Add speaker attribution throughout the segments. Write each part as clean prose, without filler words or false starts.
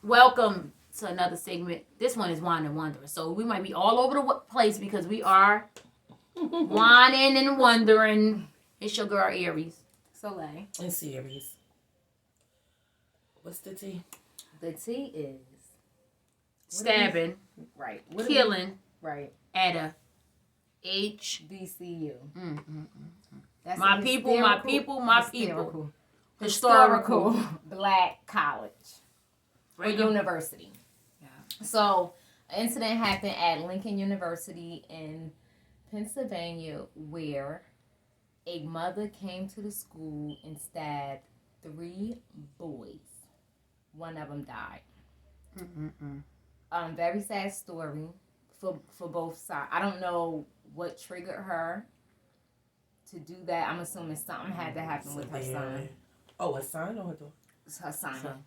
Speaker 1: welcome to another segment. This one is Wine and Wondering. So we might be all over the place because we are whining and wondering. It's your girl Aries.
Speaker 2: Soleil.
Speaker 3: And Series. What's the T?
Speaker 2: The T is
Speaker 1: Stabbing,
Speaker 2: right.
Speaker 1: killing
Speaker 2: Right.
Speaker 1: at a HBCU.
Speaker 2: That's
Speaker 1: My
Speaker 2: a
Speaker 1: people, my people, my people.
Speaker 2: Historical black college or
Speaker 1: Right now.
Speaker 2: university.
Speaker 1: Yeah.
Speaker 2: So, an incident happened at Lincoln University in Pennsylvania where a mother came to the school and stabbed 3 boys. One of them died. Very sad story for both sides. I don't know what triggered her to do that. I'm assuming something had to happen with her son.
Speaker 3: Oh, a son or a daughter?
Speaker 2: Her son.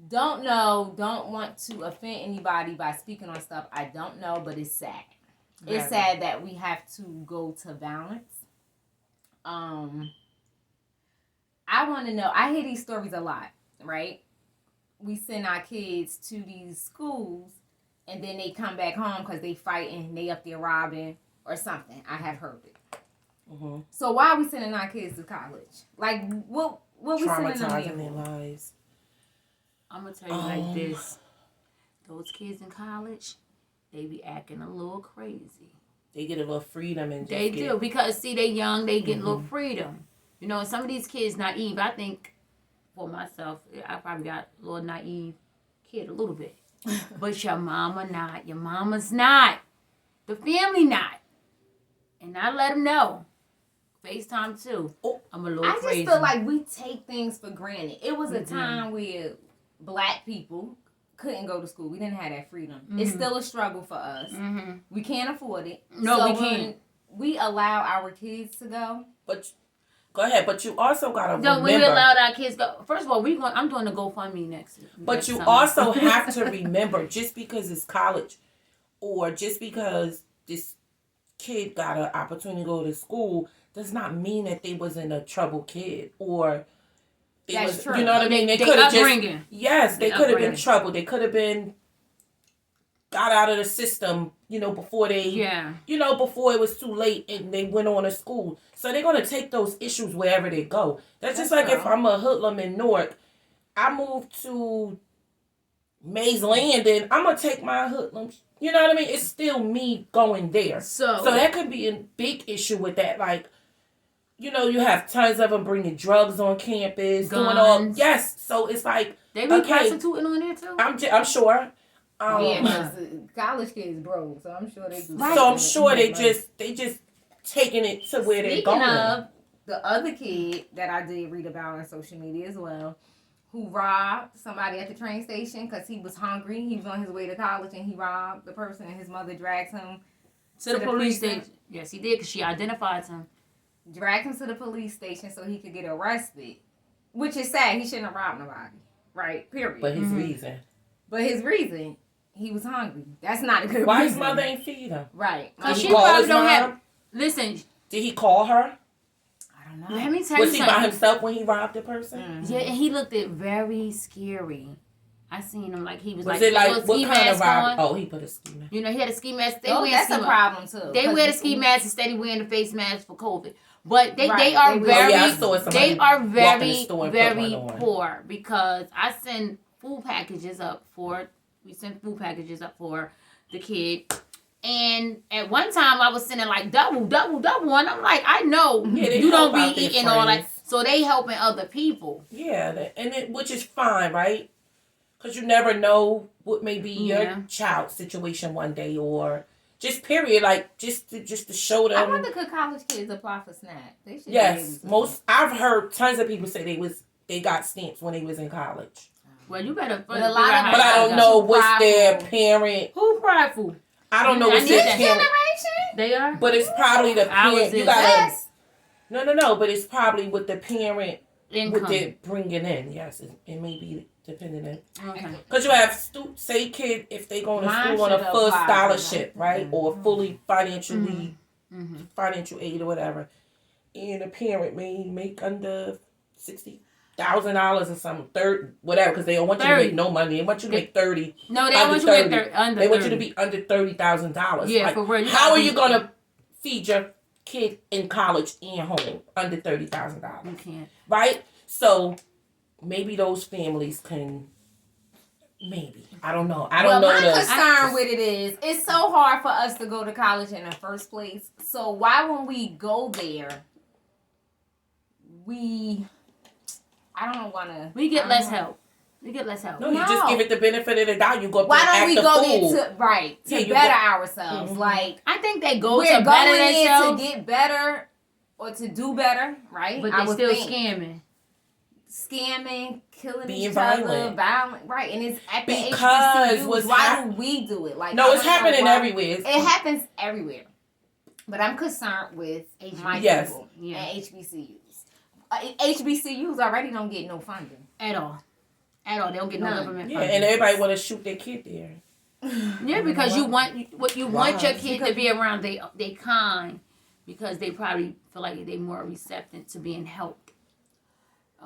Speaker 2: Don't know. Don't want to offend anybody by speaking on stuff. I don't know, but it's sad. It's sad that we have to go to violence. I want to know. I hear these stories a lot, right? We send our kids to these schools, and then they come back home because they fighting, they up there robbing or something. I have heard it.
Speaker 3: Mm-hmm.
Speaker 2: So why are we sending our kids to college? Like, what we sending them
Speaker 3: Traumatizing
Speaker 2: there
Speaker 3: their
Speaker 2: for?
Speaker 3: lives.
Speaker 1: I'm gonna tell you like this: those kids in college, they be acting a little crazy.
Speaker 3: They get a little freedom and
Speaker 1: They do because see, they young, they get a little freedom. You know, some of these kids naive. I think for myself, I probably got a little naive kid a little bit, but your mama not. Your mama's not. The family not. And I let them know. FaceTime too. I'm a little
Speaker 2: I
Speaker 1: crazy.
Speaker 2: just feel like we take things for granted. It was a time where black people couldn't go to school. We didn't have that freedom. It's still a struggle for us. We can't afford it.
Speaker 1: No,
Speaker 2: so
Speaker 1: we can't.
Speaker 2: We allow our kids to go.
Speaker 3: But go ahead. But you also gotta
Speaker 1: No,
Speaker 3: remember.
Speaker 1: when we allowed our kids go. First of all, I'm doing the GoFundMe next.
Speaker 3: But you
Speaker 1: summer.
Speaker 3: also have to remember, just because it's college, or just because this kid got an opportunity to go to school, does not mean that they wasn't a troubled kid or.
Speaker 2: That's true.
Speaker 3: You know what I mean? They
Speaker 1: They
Speaker 3: could have
Speaker 1: upbringing.
Speaker 3: just. Yes, they
Speaker 1: They
Speaker 3: could have been
Speaker 1: upbringing.
Speaker 3: troubled. They could have been. Got out of the system, before they.
Speaker 1: Yeah.
Speaker 3: Before it was too late and they went on to school. So they're gonna take those issues wherever they go. That's just like
Speaker 2: true.
Speaker 3: if I'm a hoodlum in Newark, I moved to Mays Landing, I'm gonna take my hoodlums. You know what I mean? It's still me going there. So that could be a big issue with that. Like, you have tons of them bringing drugs on campus, doing all. Yes. So it's like
Speaker 1: They be prostituting on there too.
Speaker 3: I'm sure.
Speaker 2: Yeah, college kids broke, so I'm sure they do.
Speaker 3: So I'm sure they just taking it to where they're going.
Speaker 2: Speaking of the other kid that I did read about on social media as well, who robbed somebody at the train station because he was hungry. He was on his way to college and he robbed the person, and his mother dragged him
Speaker 1: to the police station. Yes, he did because she identified him.
Speaker 2: Dragged him to the police station so he could get arrested, which is sad. He shouldn't have robbed nobody, right? Period.
Speaker 3: But his reason.
Speaker 2: But his reason, he was hungry. That's not a good
Speaker 3: Why
Speaker 2: reason.
Speaker 3: his mother ain't feed him?
Speaker 2: Right.
Speaker 1: Because
Speaker 3: Did
Speaker 1: she
Speaker 3: he call
Speaker 1: probably
Speaker 3: his
Speaker 1: don't
Speaker 3: mom?
Speaker 1: have. Listen,
Speaker 3: Did he call her?
Speaker 2: I don't know.
Speaker 1: let me tell
Speaker 3: Was
Speaker 1: you
Speaker 3: he
Speaker 1: something.
Speaker 3: by himself when he robbed the person?
Speaker 1: Yeah, and he looked it very scary. I seen him like he was
Speaker 3: Was
Speaker 1: like
Speaker 3: it like
Speaker 1: little
Speaker 3: what
Speaker 1: ski
Speaker 3: kind of
Speaker 1: mask
Speaker 3: rob?
Speaker 1: on.
Speaker 3: Oh, he put a ski mask.
Speaker 1: You know, he had a ski mask. They
Speaker 2: Oh,
Speaker 1: wear
Speaker 2: that's
Speaker 1: ski
Speaker 2: a
Speaker 1: mask.
Speaker 2: problem too.
Speaker 1: They wear the ski mask instead of wearing the face mask for COVID. But they
Speaker 2: Right,
Speaker 1: are
Speaker 2: they will.
Speaker 1: very
Speaker 3: I saw somebody
Speaker 1: they are
Speaker 3: walk in the
Speaker 1: very
Speaker 3: store and put
Speaker 1: very
Speaker 3: one on.
Speaker 1: poor because I send food packages up for the kid. And at one time I was sending like double, and I'm like, I know
Speaker 3: they
Speaker 1: you don't
Speaker 3: help out
Speaker 1: be
Speaker 3: their
Speaker 1: eating all that.
Speaker 3: friends.
Speaker 1: So they helping other people.
Speaker 3: Yeah, which is fine, right? Because you never know what may be
Speaker 1: Yeah.
Speaker 3: your child's situation one day, or just period, like just to show them.
Speaker 2: I wonder could college kids apply for SNAP? They should.
Speaker 3: Yes,
Speaker 2: be able to.
Speaker 3: I've heard tons of people say they got stamps when they was in college.
Speaker 1: Well, you better.
Speaker 2: But a lot of
Speaker 3: But I don't know what's their
Speaker 2: prideful.
Speaker 3: parent.
Speaker 1: Who prideful.
Speaker 3: I don't know
Speaker 1: I
Speaker 3: what's
Speaker 1: need
Speaker 3: their
Speaker 1: that.
Speaker 3: parent.
Speaker 2: Generation?
Speaker 1: They are.
Speaker 3: But it's probably the
Speaker 1: I was
Speaker 3: parent. You
Speaker 1: in-
Speaker 3: gotta.
Speaker 2: Yes.
Speaker 3: No. But it's probably with the parent.
Speaker 1: Income.
Speaker 3: What they're bringing in. Yes, it may be depending on.
Speaker 1: Okay.
Speaker 3: Because you have say kid if they going to
Speaker 2: Mine
Speaker 3: school on a
Speaker 2: should
Speaker 3: full
Speaker 2: apply,
Speaker 3: scholarship,
Speaker 2: right?
Speaker 3: right, or fully financially
Speaker 1: Mm-hmm.
Speaker 3: financial aid or whatever, and a parent may make under 60. $1,000 or something, whatever, because they don't want you to make no money. They want you to make 30.
Speaker 1: No, they don't want you to make under.
Speaker 3: They want you to be under $30,000.
Speaker 1: Yeah,
Speaker 3: like,
Speaker 1: for real.
Speaker 3: How are you gonna feed your kid in college and home under $30,000?
Speaker 1: You can't.
Speaker 3: Right? So maybe those families can. Maybe. I don't know. I don't know.
Speaker 2: My concern with it is it's so hard for us to go to college in the first place. So why when we go there, I don't want to.
Speaker 1: We get less help. We get less help.
Speaker 3: No, you just give it the benefit of the doubt. You go.
Speaker 2: Why don't we go there to better ourselves?
Speaker 3: Mm-hmm.
Speaker 2: Like
Speaker 1: I think they go
Speaker 2: we're
Speaker 1: to better
Speaker 2: going
Speaker 1: themselves
Speaker 2: to get better or to do better, right?
Speaker 1: But they still scamming, killing
Speaker 3: being
Speaker 2: each
Speaker 3: violent,
Speaker 2: right? And it's at the
Speaker 3: because
Speaker 2: HBCUs. Why do we do it? Like
Speaker 3: no, it's happening everywhere.
Speaker 2: It happens everywhere. But I'm concerned with my people and HBCUs. HBCUs already don't get no funding
Speaker 1: at all. They don't get no government funding.
Speaker 3: And everybody want to shoot their kid there.
Speaker 1: Yeah, because you want your kid to be around they kind, because they probably feel like they're more receptive to being helped.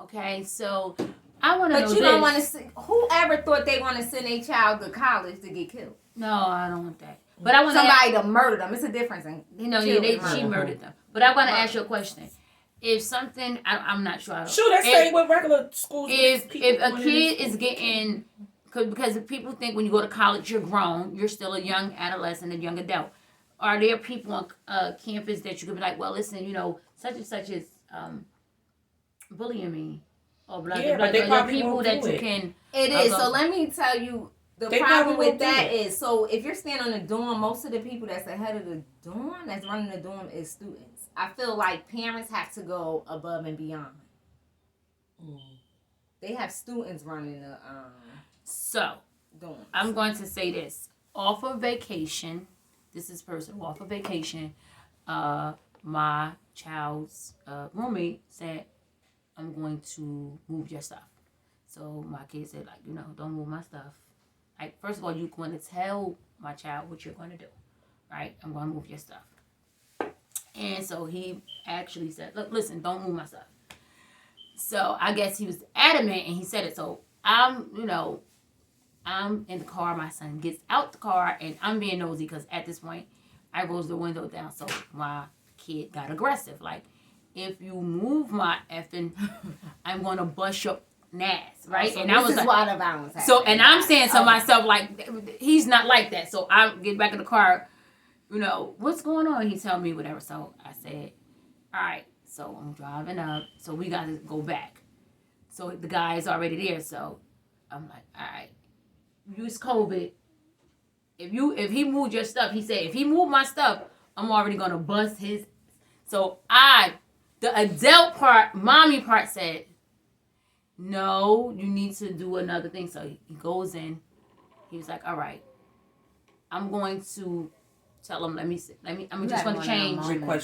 Speaker 1: Okay, so I want to know.
Speaker 2: But you don't want to see. Whoever thought they want to send a child to college to get killed?
Speaker 1: No, I don't want that. But I want
Speaker 2: somebody to murder them. It's a difference in
Speaker 1: she murdered them. But I want to ask you a question. If something, I'm not sure.
Speaker 3: Sure, that's same with regular schools.
Speaker 1: If a kid is getting, because people think when you go to college you're grown, you're still a young adolescent, a young adult. Are there people on campus that you could be like, well, listen, such and such is bullying me, or blah blah blah? There are people that you can.
Speaker 2: It is. So let me tell you. The problem with that is, so if you're standing on the dorm, most of the people that's ahead of the dorm, that's running the dorm, is students. I feel like parents have to go above and beyond. They have students running the dorm.
Speaker 1: I'm going to say this. Off of vacation, this is personal. Off of vacation, my child's roommate said, I'm going to move your stuff. So my kid said, don't move my stuff. Like, first of all, you're going to tell my child what you're going to do, right? I'm going to move your stuff. And so he actually said, look, listen, don't move my stuff. So I guess he was adamant, and he said it. So I'm in the car. My son gets out the car, and I'm being nosy because at this point, I rolls the window down. So my kid got aggressive. Like, if you move my effing, I'm going to bust your ass, right?
Speaker 2: So and I was like, why the violence happened.
Speaker 1: So, and I'm saying to myself, like, he's not like that. So I get back in the car, what's going on? He tell me whatever. So I said, all right. So I'm driving up. So we got to go back. So the guy is already there. So I'm like, all right, use COVID. If he moved your stuff, he said, if he moved my stuff, I'm already gonna bust his. So the adult part, mommy part said, no, you need to do another thing. So he goes in. He was like, all right, I'm going to tell him. I'm just going to change.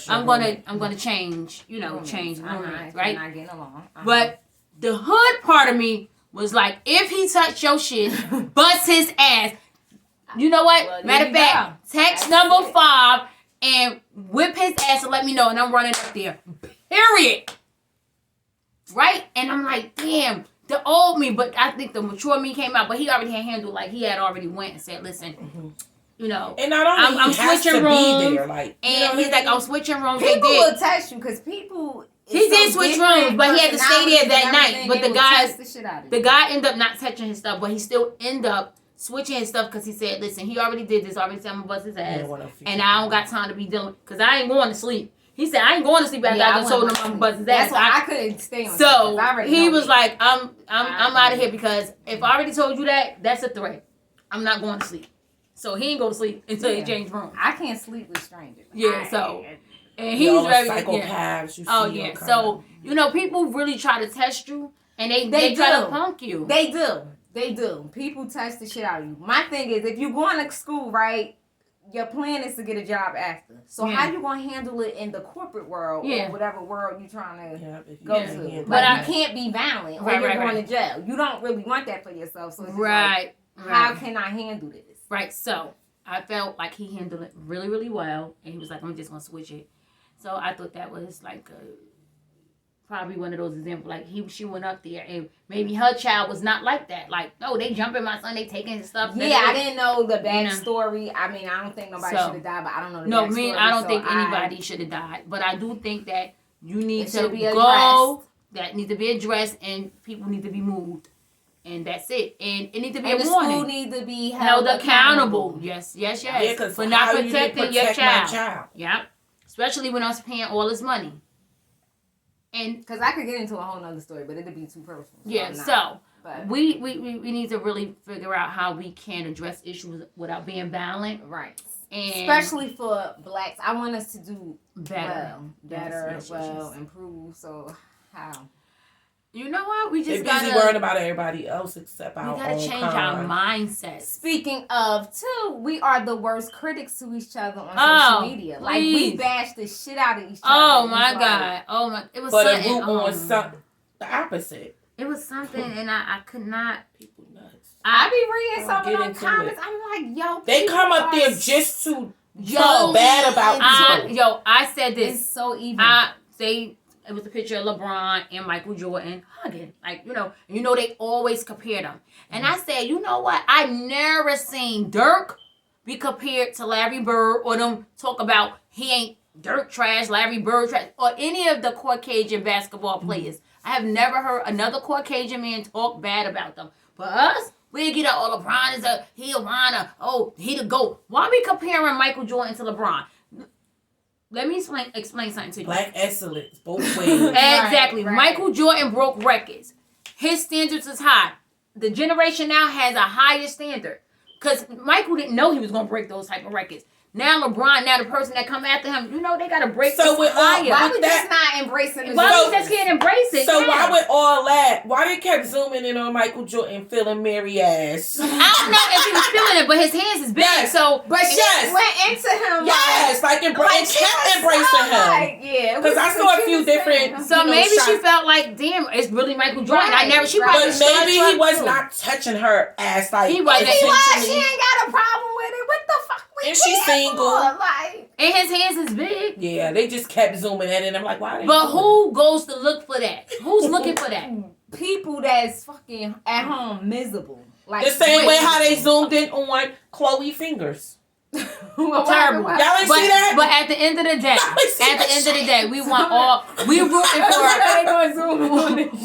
Speaker 1: I'm going to change. Change roommates, right?
Speaker 2: Not getting along.
Speaker 1: But the hood part of me was like, if he touched your shit, bust his ass. You know what?
Speaker 2: Well,
Speaker 1: matter of fact, text number 5 and whip his ass and let me know, and I'm running up there. Period. Right? And I'm like, damn, the old me, but I think the mature me came out, but he already had handled, like, he had already went and said, listen,
Speaker 3: and not only I'm switching rooms, be there,
Speaker 1: and he's like, I'm switching rooms.
Speaker 2: People will text you because people.
Speaker 1: He did switch rooms, but he had to stay there that night. But the guy ended up not touching his stuff, but he still ended up switching his stuff because he said, listen, he already did this, already said I'm gonna bust his ass, and I don't got time to be dealing, because I ain't going to sleep. He said, I ain't going to sleep after I just told him I'm gonna bust his ass.
Speaker 2: That's why I couldn't stay on.
Speaker 1: So he was like, I'm out of here, because if I already told you that, that's a threat. I'm not going to sleep. So he ain't go to sleep until he changed rooms.
Speaker 2: I can't sleep with strangers.
Speaker 1: Yeah, so and he's very
Speaker 3: psychopaths. You see
Speaker 1: oh yeah, so people really try to test you, and they try to punk you.
Speaker 2: They do. People test the shit out of you. My thing is, if you're going to school, right, your plan is to get a job after. So how you gonna handle it in the corporate world or whatever world you're trying to go to? But you can't be violent or you're going to jail. You don't really want that for yourself. So it's like, how can I handle this?
Speaker 1: Right. So I felt like he handled it really, really well, and he was like, I'm just gonna switch it. So I thought that was like probably one of those examples. Like she went up there and maybe her child was not like that. Like, no, they jumping my son, they taking his stuff.
Speaker 2: Yeah, I didn't know the backstory. I mean, I don't think nobody should have died, but I don't know the backstory.
Speaker 1: I don't think anybody should have died. But I do think that you need to
Speaker 2: be
Speaker 1: go. That needs to be addressed, and people need to be moved. And that's it. And it needs to be a warning.
Speaker 2: The school needs to be
Speaker 1: held accountable. Yes.
Speaker 3: Yeah,
Speaker 1: for not protecting your child.
Speaker 3: child.
Speaker 1: Yeah. Especially when I was paying all this money. And
Speaker 2: because I could get into a whole nother story, but it'd be too personal.
Speaker 1: So we need to really figure out how we can address issues without being violent.
Speaker 2: Right.
Speaker 1: And
Speaker 2: especially for blacks. I want us to do
Speaker 1: better,
Speaker 2: improve. So how?
Speaker 1: You know what? We just
Speaker 3: gotta busy worrying about everybody else except our own.
Speaker 1: We gotta change our mindset.
Speaker 2: Speaking of, too, we are the worst critics to each other on social media.
Speaker 1: Please.
Speaker 2: Like we bash the shit out of each other.
Speaker 1: Oh my god! Oh my! It was
Speaker 3: something. The opposite.
Speaker 1: It was something, and I could not.
Speaker 3: People nuts.
Speaker 2: I be reading some of those comments. I'm like, yo,
Speaker 3: they come up there just to talk bad about people.
Speaker 1: I said this.
Speaker 2: It's so evil.
Speaker 1: It was a picture of LeBron and Michael Jordan hugging. Like, you know they always compare them. And I said, you know what? I never seen Dirk be compared to Larry Bird or them talk about he ain't Dirk trash, Larry Bird trash, or any of the Caucasian basketball players. I have never heard another Caucasian man talk bad about them. But us, we get LeBron is he a whiner. Oh, he the GOAT. Why are we comparing Michael Jordan to LeBron? Let me explain something to you.
Speaker 3: Black excellence, both ways.
Speaker 1: Exactly.
Speaker 2: Right.
Speaker 1: Michael Jordan broke records. His standards is high. The generation now has a higher standard. Because Michael didn't know he was going to break those type of records. Now LeBron, the person that come after him, they got to break
Speaker 3: so with
Speaker 1: higher.
Speaker 2: Why we just not embracing it?
Speaker 1: Why we just can't embrace it?
Speaker 3: So why with all that, why they kept zooming in on Michael Jordan feeling Mary ass?
Speaker 1: I don't know if he was feeling it, but his hands is big.
Speaker 3: Yes.
Speaker 1: So,
Speaker 2: but she went into him.
Speaker 3: Yes, like kept embracing him. Because I saw a few different.
Speaker 1: So maybe she felt like, damn, it's really Michael Jordan.
Speaker 2: Right.
Speaker 1: But
Speaker 3: maybe he was not touching her ass like
Speaker 1: he wasn't.
Speaker 2: She ain't got a problem with it. What the fuck?
Speaker 3: And she's single.
Speaker 1: And his hands is big.
Speaker 3: Yeah, they just kept zooming in, and I'm like, why?
Speaker 1: But who goes to look for that? Who's looking for that?
Speaker 2: People that's fucking at home miserable. Like
Speaker 3: the same way how they zoomed in on Chloe fingers.
Speaker 1: Terrible.
Speaker 3: Y'all ain't see that?
Speaker 1: But at the end of the day,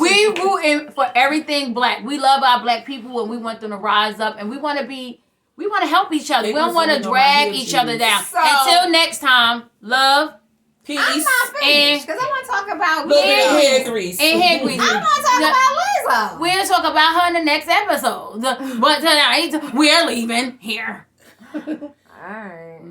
Speaker 1: we rooting for everything black. We love our black people and we want them to rise up and we want to help each other. We don't want to drag each other down. So, until next time, love, peace,
Speaker 2: I'm not finished because I want to talk about
Speaker 3: hair grease.
Speaker 1: And hair grease.
Speaker 2: I want to talk about Lizzo.
Speaker 1: We'll talk about her in the next episode. But tonight, we're leaving here.
Speaker 2: All right.